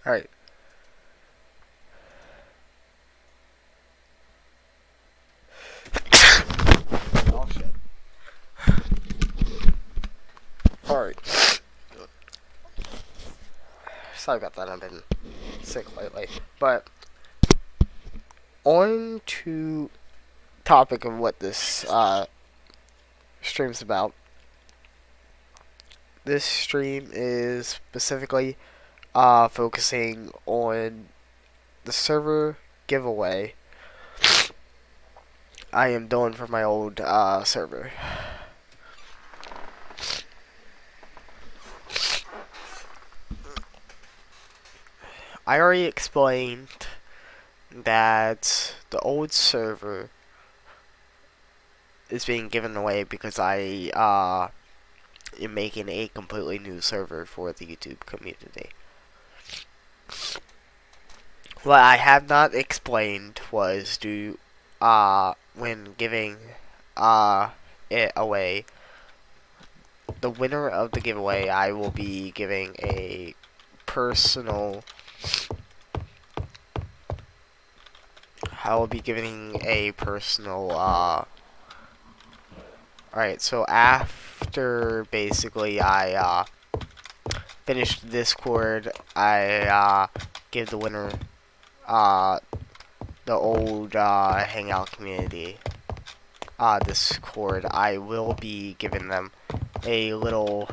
Alright. Oh shit. Alright. Sorry about that, I've been sick lately. But on to topic of what this stream's about. This stream is specifically focusing on the server giveaway I am doing for my old server. I already explained that the old server is being given away because I am making a completely new server for the YouTube community. What I have not explained was when giving it away, the winner of the giveaway, I will be giving a personal. Alright, so after basically I finished Discord, I give the winner the old Hangout community Discord. I will be giving them a little,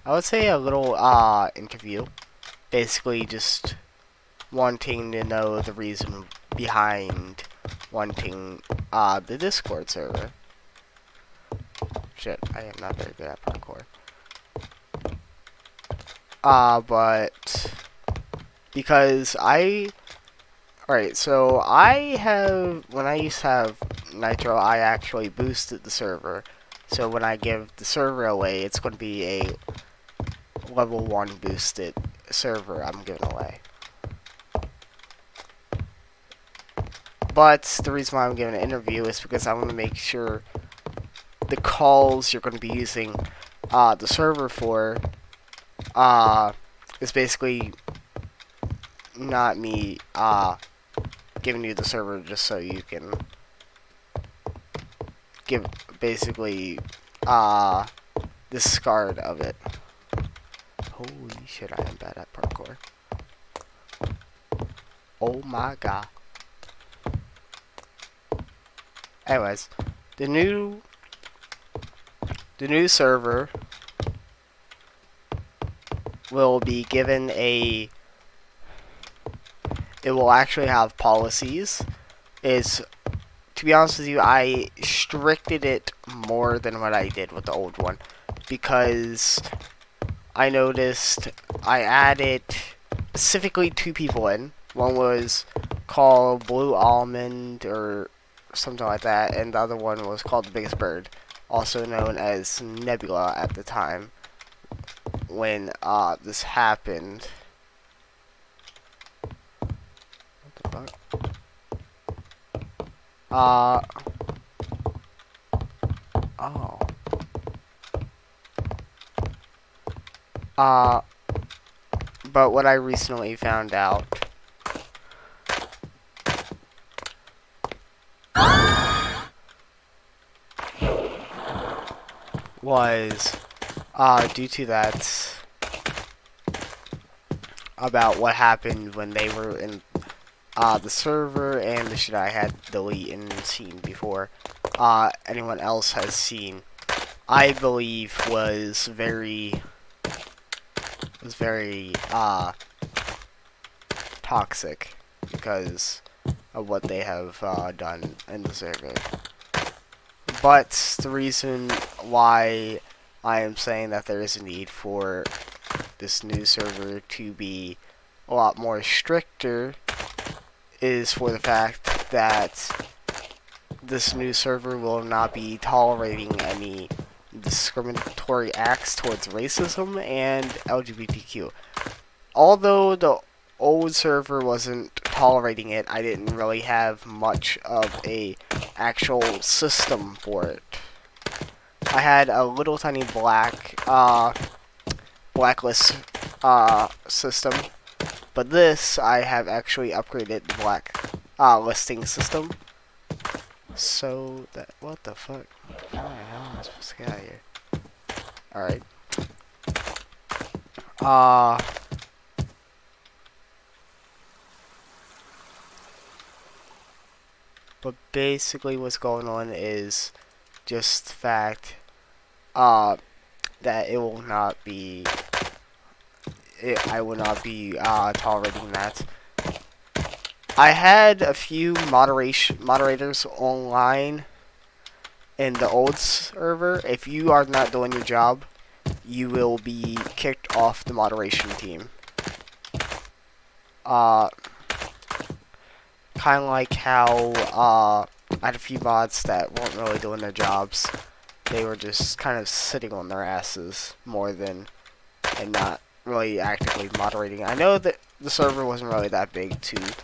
I would say a little interview, basically just wanting to know the reason behind wanting the Discord server. Shit, I am not very good at parkour. But because alright, so when I used to have Nitro, I actually boosted the server. So when I give the server away, it's going to be a level 1 boosted server I'm giving away. But the reason why I'm giving an interview is because I want to make sure the calls you're going to be using the server for is basically not me giving you the server just so you can give basically discard of it. Holy shit, I am bad at parkour. Oh my god. Anyways, the new server will be given it will actually have policies. To be honest with you, I restricted it more than what I did with the old one, because I noticed I added specifically 2 people in. One was called Blue Almond or something like that, and the other one was called the Biggest Bird, also known as Nebula at the time when this happened. What the fuck? But what I recently found out was due to that, about what happened when they were in the server and the shit I had deleted and seen before anyone else has seen, I believe was very toxic because of what they have done in the server. But the reason why I am saying that there is a need for this new server to be a lot more stricter is for the fact that this new server will not be tolerating any discriminatory acts towards racism and LGBTQ. Although the old server wasn't tolerating it, I didn't really have much of a actual system for it. I had a little tiny blacklist system. But this, I have actually upgraded the black listing system. So that, what the fuck? How the hell am I supposed to get out of here? Alright. But basically what's going on is just the fact that it will not be I will not be tolerating that. I had a few moderators online in the old server. If you are not doing your job, you will be kicked off the moderation team. Kind of like how I had a few mods that weren't really doing their jobs. They were just kind of sitting on their asses more than and not really actively moderating. I know that the server wasn't really that big to,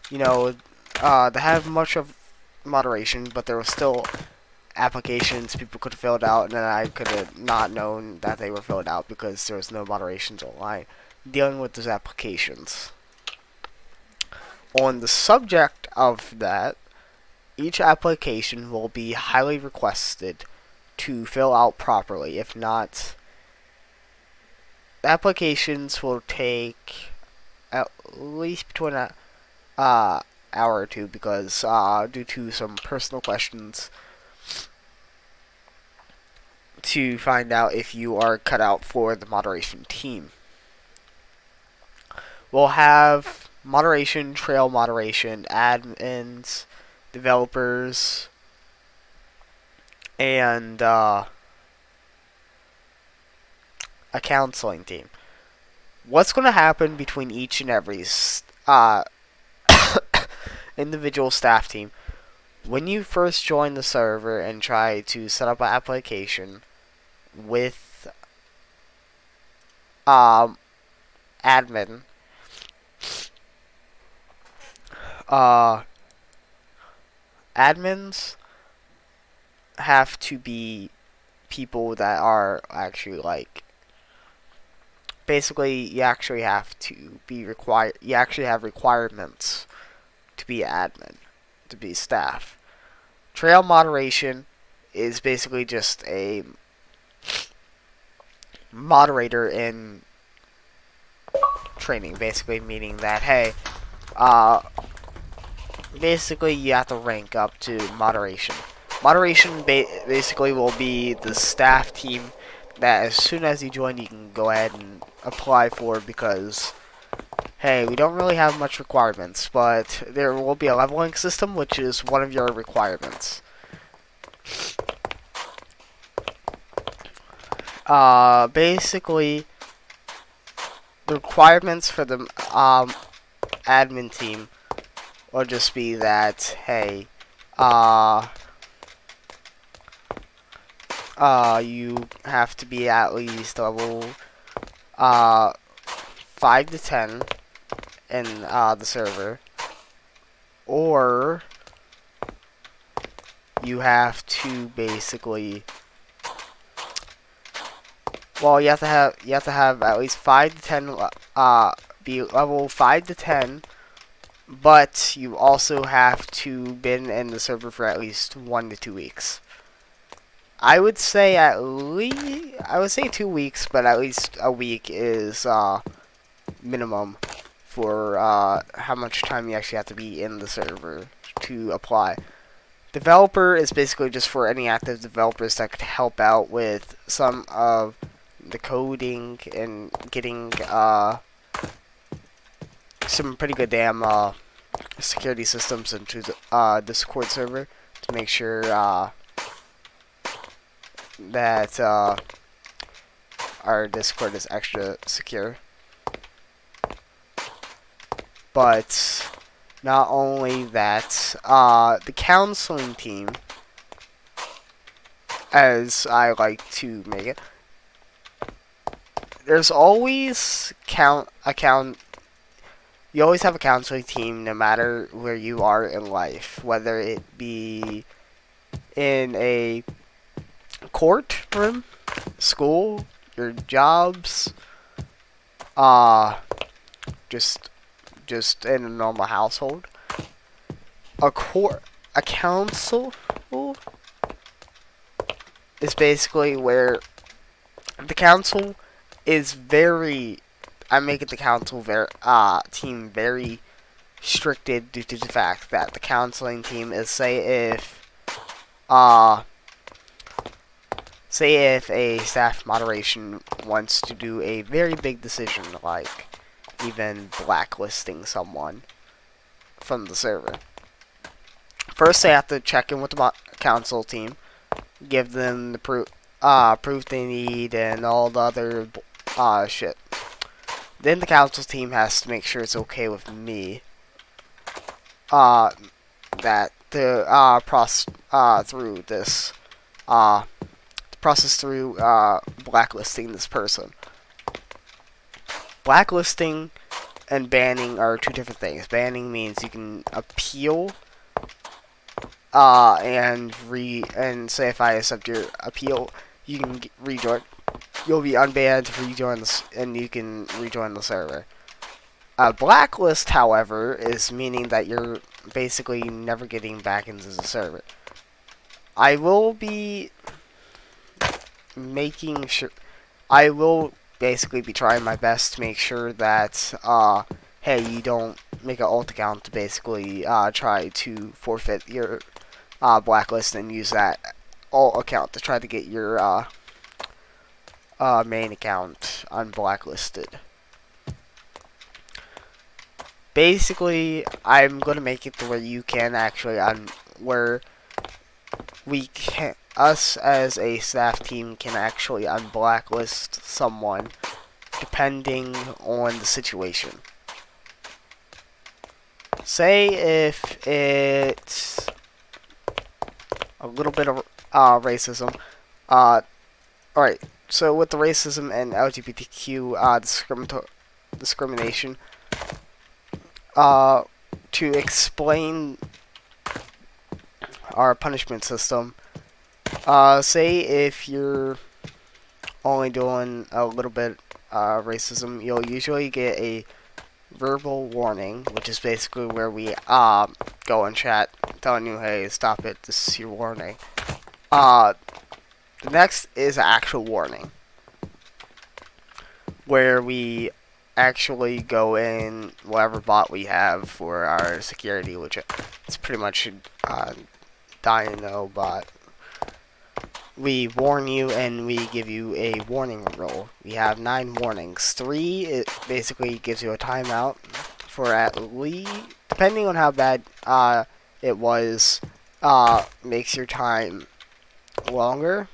you know, to have much of moderation, but there was still applications people could have filled out, and then I could have not known that they were filled out because there was no moderations online dealing with those applications. On the subject of that, each application will be highly requested to fill out properly. If not, the applications will take at least between an hour or two because due to some personal questions to find out if you are cut out for the moderation team. We'll have moderation, trail moderation, admins, developers, and a counseling team. What's going to happen between each and every individual staff team? When you first join the server and try to set up an application with admin, admins have to be people that are actually like, basically you actually have to be required, you actually have requirements to be admin, to be staff. Trail moderation is basically just a moderator in training, basically meaning that, hey, basically you have to rank up to moderation. Moderation basically will be the staff team that as soon as you join you can go ahead and apply for, because hey, we don't really have much requirements, but there will be a leveling system which is one of your requirements. Basically the requirements for the admin team will just be that, hey, you have to be at least level 5 to 10 in the server, or you have to basically, well, you have to have at least 5 to 10, be level 5 to 10, but you also have to been in the server for at least 1 to 2 weeks. I would say 2 weeks, but at least a week is minimum for how much time you actually have to be in the server to apply. Developer is basically just for any active developers that could help out with some of the coding and getting some pretty good damn security systems into the Discord server to make sure that our Discord is extra secure. But not only that, the counseling team, as I like to make it, there's always you always have a counseling team no matter where you are in life, whether it be in a courtroom, school, your jobs, just in a normal household. A council is basically where the council is very. I make it the council team very restricted due to the fact that the counseling team is say if a staff moderation wants to do a very big decision, like even blacklisting someone from the server. First, they have to check in with the council team, give them the proof they need, and all the other shit. Then the council team has to make sure it's okay with me. That the process through blacklisting this person. Blacklisting and banning are two different things. Banning means you can appeal, and say if I accept your appeal, you can rejoin. You'll be unbanned to rejoin and you can rejoin the server. Blacklist, however, is meaning that you're basically never getting back into the server. I will be making sure. I will basically be trying my best to make sure that, hey, you don't make an alt account to basically try to forfeit your blacklist and use that alt account to try to get your main account unblacklisted. Basically, I'm gonna make it to where you can actually us as a staff team can actually unblacklist someone depending on the situation. Say if it's a little bit of racism. Alright, so with the racism and LGBTQ discrimination, to explain our punishment system, say if you're only doing a little bit racism, you'll usually get a verbal warning, which is basically where we go in chat telling you, hey, stop it, this is your warning. The next is an actual warning, where we actually go in whatever bot we have for our security, which is pretty much Dino bot. We warn you and we give you a warning roll. We have 9 warnings. 3, it basically gives you a timeout for at least, depending on how bad it was, makes your time longer,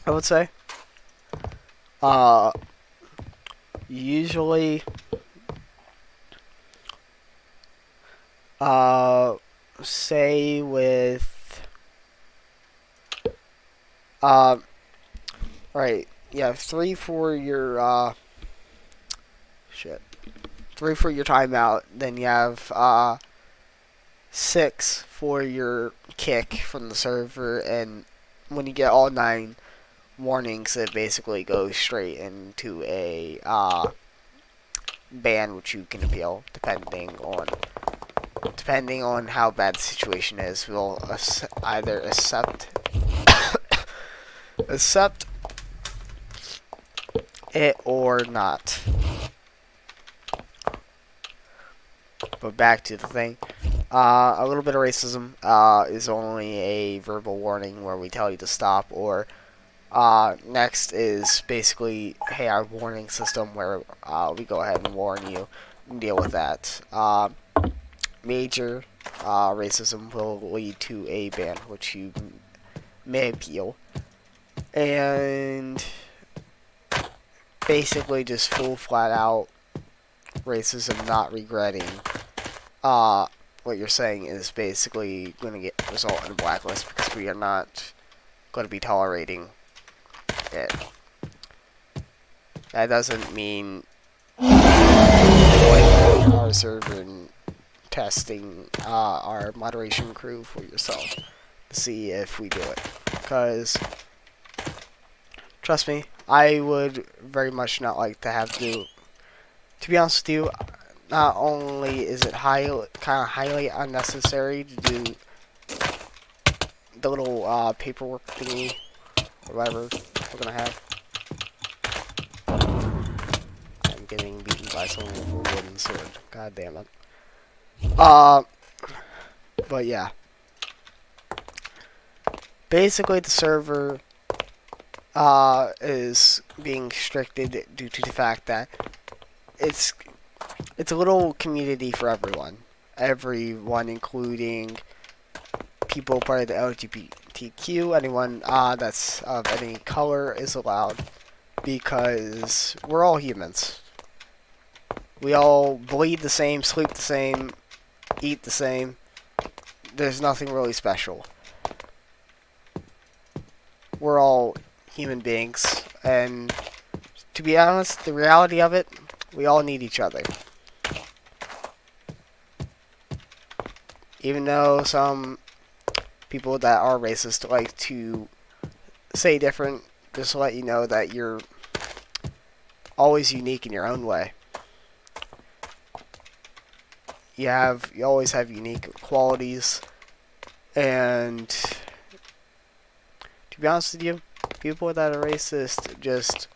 I would say. Usually, say with, right, yeah, 3 for your, 3 for your timeout, then you have, 6 for your kick from the server, and when you get all 9 warnings, it basically goes straight into a ban, which you can appeal depending on how bad the situation is. We'll either accept it or not. But back to the thing. A little bit of racism is only a verbal warning where we tell you to stop, or next is basically, hey, our warning system where we go ahead and warn you and deal with that. Major racism will lead to a ban, which you may appeal. And basically just full flat out racism, not regretting what you're saying, is basically going to result in a blacklist, because we are not going to be tolerating it. That doesn't mean joining our server and testing our moderation crew for yourself to see if we do it. Because, trust me, I would very much not like to have to be honest with you, not only is it kind of highly unnecessary to do the little paperwork thingy or whatever we're gonna have. I'm getting beaten by someone with a wooden sword. God damn it. But yeah. Basically, the server is being restricted due to the fact that it's a little community for everyone. Everyone, including people part of the LGBTQ, anyone that's of any color is allowed, because we're all humans. We all bleed the same, sleep the same, eat the same. There's nothing really special. We're all human beings, and to be honest, the reality of it, we all need each other. Even though some people that are racist like to say different, just to let you know that you're always unique in your own way. You always have unique qualities, and to be honest with you, people that are racist just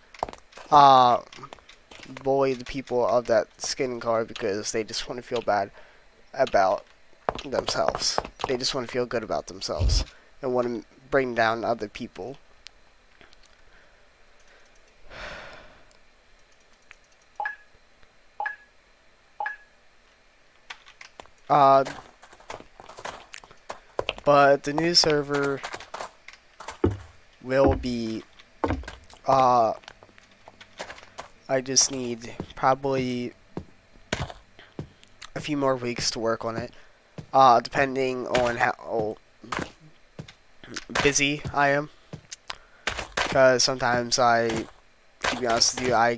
bully the people of that skin color because they just want to feel bad about themselves. They just want to feel good about themselves and want to bring down other people. But the new server will be, I just need probably a few more weeks to work on it, depending on how busy I am, because sometimes to be honest with you, I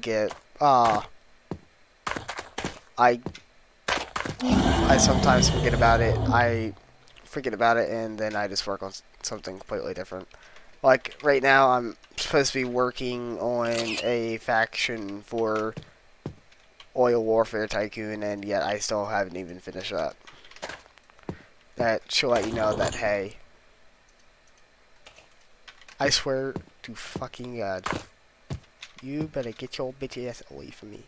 sometimes forget about it. I forget about it, and then I just work on something completely different. Like, right now, I'm supposed to be working on a faction for Oil Warfare Tycoon, and yet I still haven't even finished that. That should let you know that, hey, I swear to fucking God, you better get your bitch ass away from me.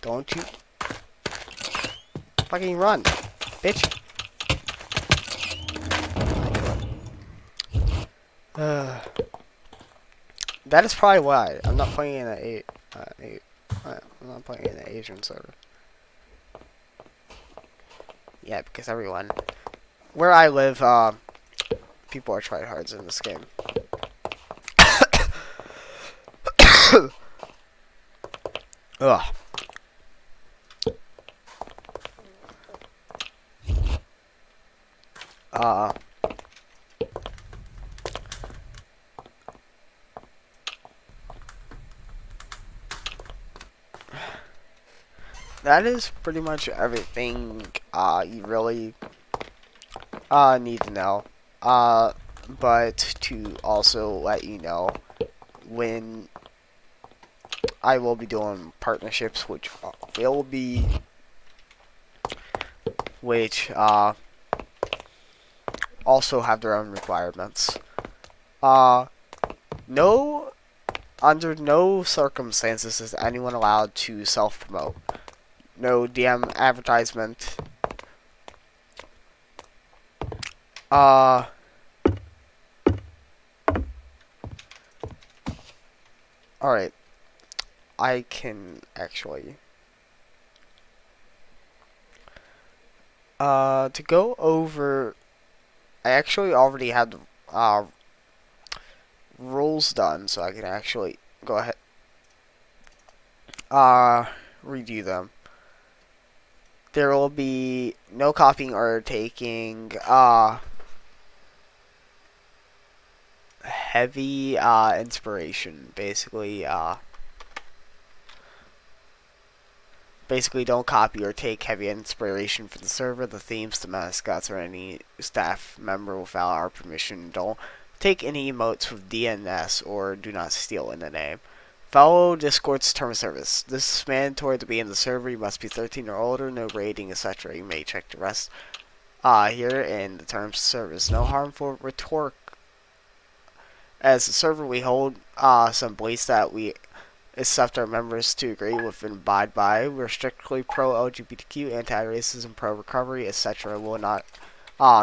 Don't you fucking run, bitch. That is probably why I'm not playing in I'm not playing in an Asian server. Yeah, because everyone where I live, people are tryhards in this game. Ugh. That is pretty much everything you really need to know. But to also let you know when I will be doing partnerships, which also have their own requirements. Under no circumstances is anyone allowed to self-promote. No DM advertisement. Alright. I can actually to go over, I actually already had the rules done, so I can actually go ahead redo them. There will be no copying or taking heavy inspiration. Basically don't copy or take heavy inspiration for the server, the themes, the mascots, or any staff member without our permission. Don't take any emotes with DNS or do not steal in the name. Follow Discord's term of service. This is mandatory to be in the server. You must be 13 or older, no rating, etc. You may check the rest here in the terms of service. No harmful rhetoric. As a server, we hold some beliefs that we accept our members to agree with and abide by. We're strictly pro-LGBTQ, anti-racism, pro-recovery, etc. Will not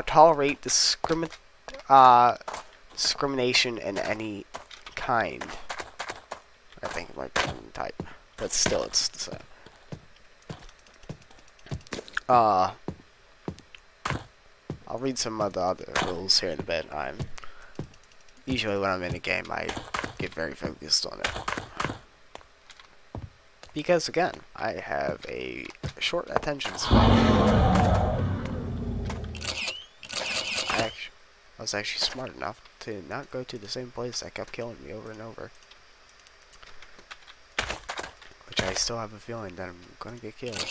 tolerate discrimination in any kind. I think it might be type, but still, it's the same. I'll read some of the other rules here in a bit. Usually when I'm in a game, I get very focused on it. Because, again, I have a short attention span. I was actually smart enough to not go to the same place that kept killing me over and over. Which I still have a feeling that I'm gonna get killed.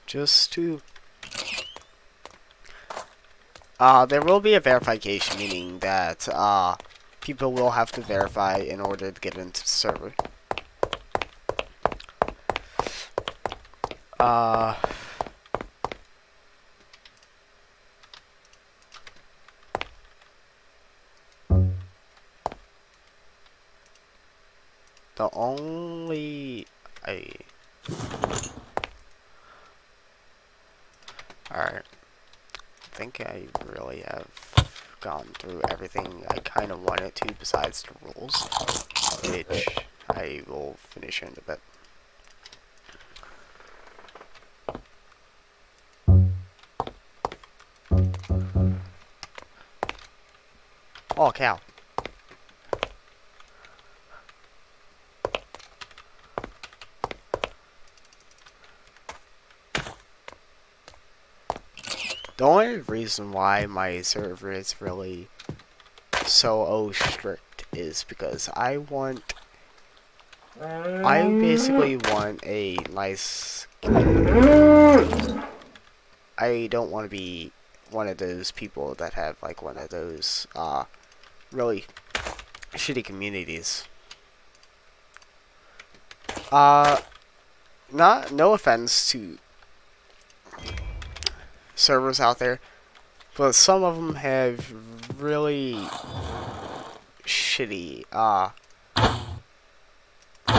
Just to... there will be a verification, meaning that, people will have to verify in order to get into the server. The only... Alright. I think I really have gone through everything I kind of wanted to besides the rules, which I will finish in a bit. Oh, cow. The only reason why my server is really so strict is because I basically want a nice community. I don't want to be one of those people that have like one of those really shitty communities. No offense to servers out there, but some of them have really shitty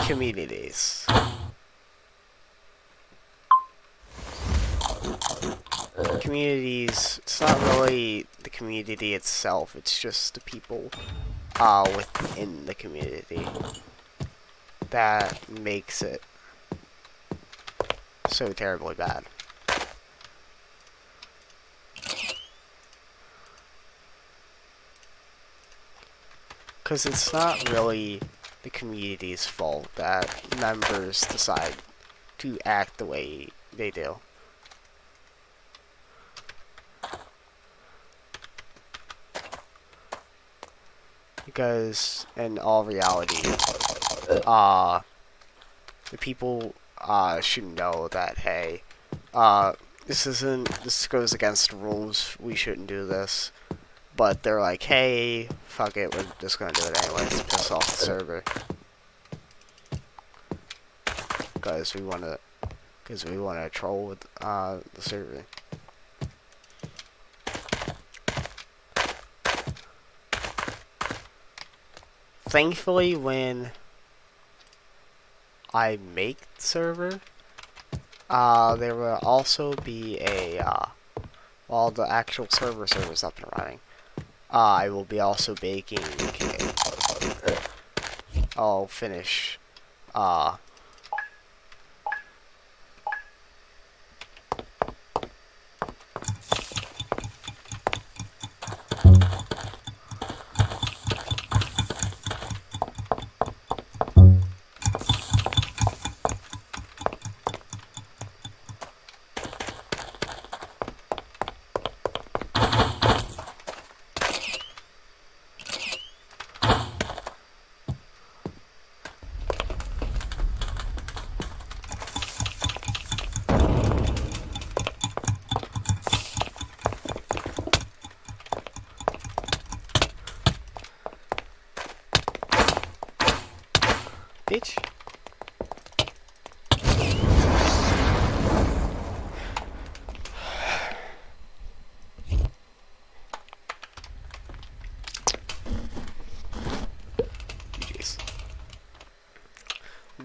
communities. Communities, it's not really the community itself, it's just the people within the community that makes it so terribly bad. Because it's not really the community's fault that members decide to act the way they do. Because in all reality, the people should know that, hey, this goes against the rules, we shouldn't do this. But they're like, hey, fuck it, we're just gonna do it anyways, piss off the server. Because we wanna troll with the server. Thankfully, when I make the server, there will also be a, while the actual server's up and running, I will be also baking I'll finish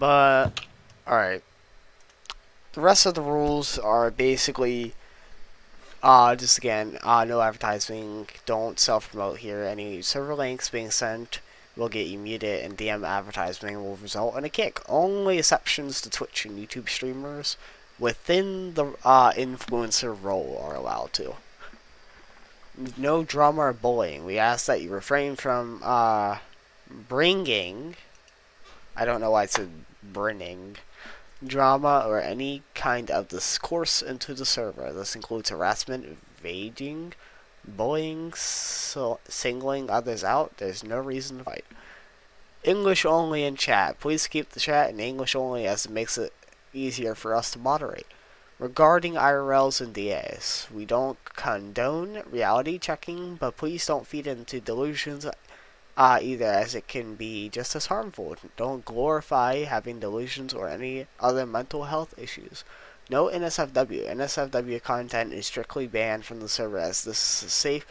But alright. The rest of the rules are basically just again, no advertising, don't self-promote here. Any server links being sent will get you muted, and DM advertising will result in a kick. Only exceptions to Twitch and YouTube streamers within the influencer role are allowed to. No drama or bullying. We ask that you refrain from bringing, I don't know why it said bringing, drama or any kind of discourse into the server. This includes harassment, evading, bullying, singling others out. There's no reason to fight. English only in chat. Please keep the chat in English only, as it makes it easier for us to moderate. Regarding IRLs and DAs, we don't condone reality checking, but please don't feed into delusions either, as it can be just as harmful. Don't glorify having delusions or any other mental health issues. No NSFW. NSFW content is strictly banned from the server, as this is safe,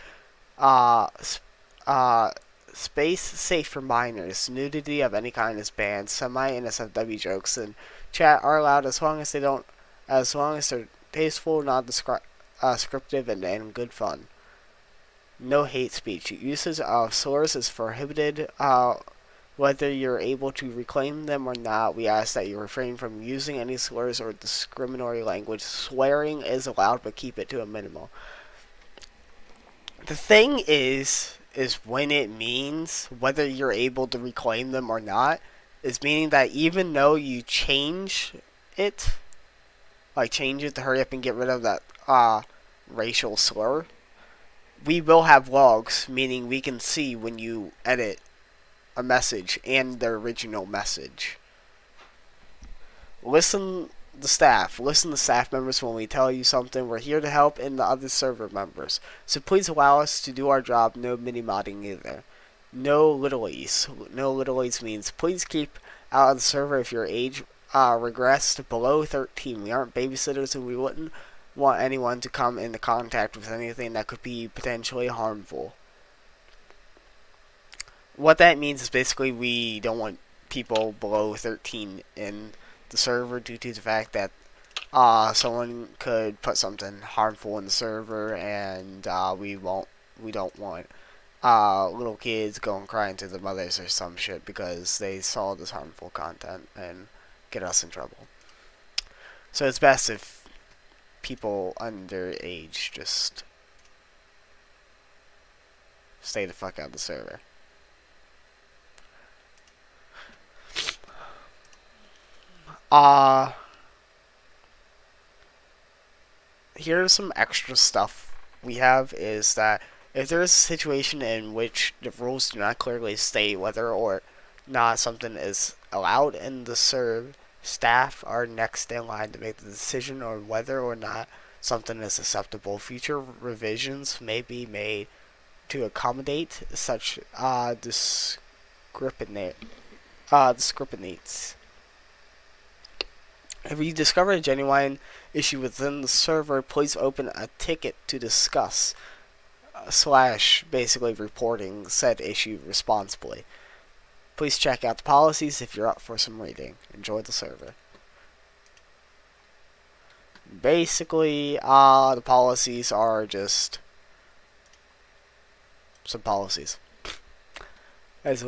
space safe for minors. Nudity of any kind is banned. Semi-NSFW jokes in chat are allowed as long as they're tasteful, not scriptive, and good fun. No hate speech. Usage of slurs is prohibited. Whether you're able to reclaim them or not, we ask that you refrain from using any slurs or discriminatory language. Swearing is allowed, but keep it to a minimum. The thing is when it means whether you're able to reclaim them or not, is meaning that even though you change it, like change it to hurry up and get rid of that racial slur, we will have logs, meaning we can see when you edit a message and the original message. Listen to staff members when we tell you something. We're here to help in the other server members, so please allow us to do our job. No mini-modding either. No littlies means please keep out of the server if your age regressed below 13. We aren't babysitters, and we wouldn't want anyone to come into contact with anything that could be potentially harmful. What that means is basically we don't want people below 13 in the server, due to the fact that someone could put something harmful in the server, and we don't want little kids going crying to their mothers or some shit because they saw this harmful content and get us in trouble. So it's best if people underage just stay the fuck out of the server. Here's some extra stuff we have, is that if there is a situation in which the rules do not clearly state whether or not something is allowed in the serve, staff are next in line to make the decision on whether or not something is acceptable. Future revisions may be made to accommodate such discrepancies. If you discover a genuine issue within the server, please open a ticket to discuss / basically reporting said issue responsibly. Please check out the policies if you're up for some reading. Enjoy the server. Basically, the policies are just some policies. As